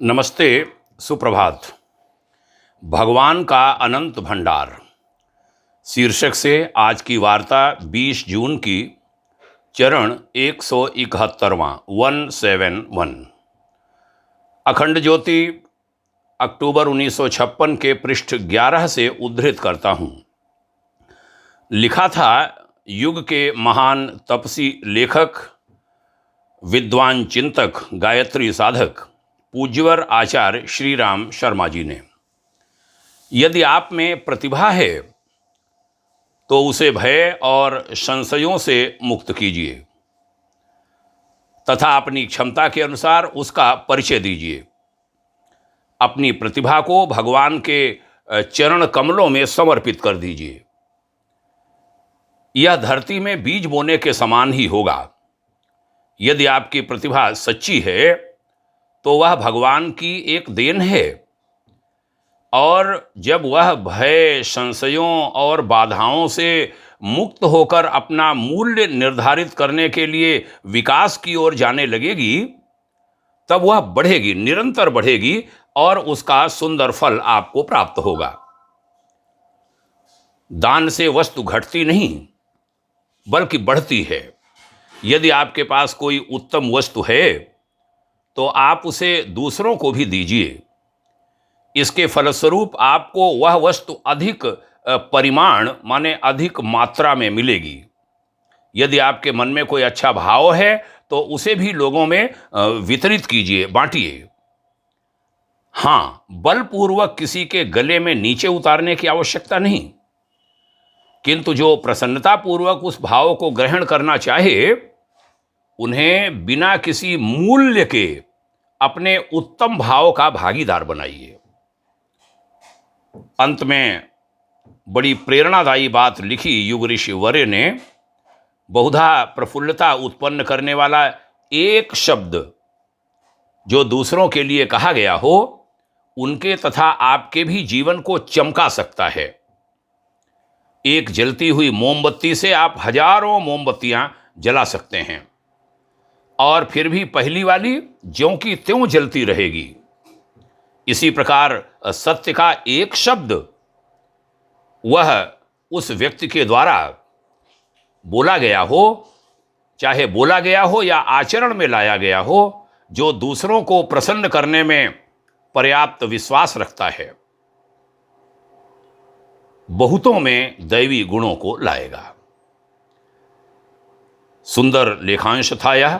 नमस्ते, सुप्रभात। भगवान का अनंत भंडार शीर्षक से आज की वार्ता 20 जून की, चरण 171वां 171। अखंड ज्योति अक्टूबर 1956 के पृष्ठ 11 से उद्धृत करता हूँ। लिखा था युग के महान तपसी लेखक, विद्वान चिंतक, गायत्री साधक पूज्यवर आचार्य श्री राम शर्मा जी ने। यदि आप में प्रतिभा है तो उसे भय और संशयों से मुक्त कीजिए तथा अपनी क्षमता के अनुसार उसका परिचय दीजिए। अपनी प्रतिभा को भगवान के चरण कमलों में समर्पित कर दीजिए। यह धरती में बीज बोने के समान ही होगा। यदि आपकी प्रतिभा सच्ची है तो वह भगवान की एक देन है, और जब वह भय, संशयों और बाधाओं से मुक्त होकर अपना मूल्य निर्धारित करने के लिए विकास की ओर जाने लगेगी, तब वह बढ़ेगी, निरंतर बढ़ेगी और उसका सुंदर फल आपको प्राप्त होगा। दान से वस्तु घटती नहीं बल्कि बढ़ती है। यदि आपके पास कोई उत्तम वस्तु है तो आप उसे दूसरों को भी दीजिए। इसके फलस्वरूप आपको वह वस्तु अधिक परिमाण माने अधिक मात्रा में मिलेगी। यदि आपके मन में कोई अच्छा भाव है तो उसे भी लोगों में वितरित कीजिए, बांटिए। हाँ, बलपूर्वक किसी के गले में नीचे उतारने की आवश्यकता नहीं, किंतु जो प्रसन्नतापूर्वक उस भाव को ग्रहण करना चाहे, उन्हें बिना किसी मूल्य के अपने उत्तम भाव का भागीदार बनाइए। अंत में बड़ी प्रेरणादायी बात लिखी युग ऋषि वर्य ने। बहुधा प्रफुल्लता उत्पन्न करने वाला एक शब्द जो दूसरों के लिए कहा गया हो, उनके तथा आपके भी जीवन को चमका सकता है। एक जलती हुई मोमबत्ती से आप हजारों मोमबत्तियां जला सकते हैं, और फिर भी पहली वाली ज्यों की त्यों जलती रहेगी। इसी प्रकार सत्य का एक शब्द, वह उस व्यक्ति के द्वारा बोला गया हो, चाहे बोला गया हो या आचरण में लाया गया हो, जो दूसरों को प्रसन्न करने में पर्याप्त विश्वास रखता है, बहुतों में दैवी गुणों को लाएगा। सुंदर लेखांश था यह।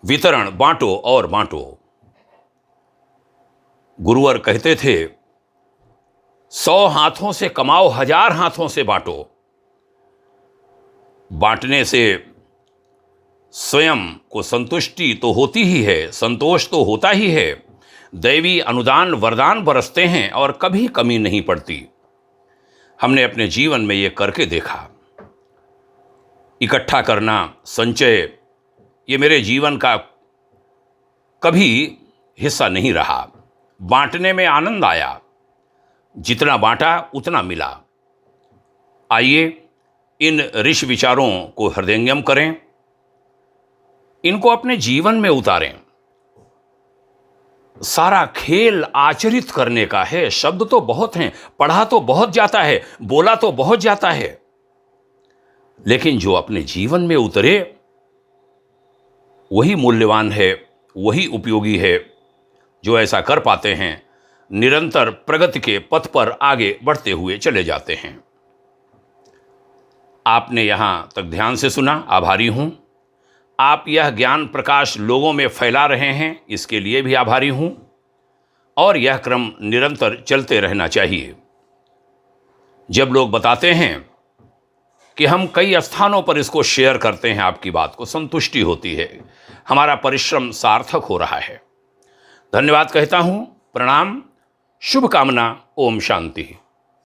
वितरण बांटो और बांटो। गुरुवर कहते थे, 100 हाथों से कमाओ, 1000 हाथों से बांटो। बांटने से स्वयं को संतुष्टि तो होती ही है, संतोष तो होता ही है। दैवी अनुदान वरदान बरसते हैं और कभी कमी नहीं पड़ती। हमने अपने जीवन में ये करके देखा। इकट्ठा करना, संचय, ये मेरे जीवन का कभी हिस्सा नहीं रहा। बांटने में आनंद आया। जितना बांटा उतना मिला। आइए इन ऋषि विचारों को हृदयंगम करें, इनको अपने जीवन में उतारें। सारा खेल आचरित करने का है। शब्द तो बहुत हैं, पढ़ा तो बहुत जाता है, बोला तो बहुत जाता है, लेकिन जो अपने जीवन में उतरे वही मूल्यवान है, वही उपयोगी है। जो ऐसा कर पाते हैं, निरंतर प्रगति के पथ पर आगे बढ़ते हुए चले जाते हैं। आपने यहां तक ध्यान से सुना, आभारी हूं। आप यह ज्ञान प्रकाश लोगों में फैला रहे हैं, इसके लिए भी आभारी हूं। और यह क्रम निरंतर चलते रहना चाहिए। जब लोग बताते हैं कि हम कई स्थानों पर इसको शेयर करते हैं, आपकी बात को संतुष्टि होती है। हमारा परिश्रम सार्थक हो रहा है। धन्यवाद कहता हूं। प्रणाम, शुभकामना। ओम शांति।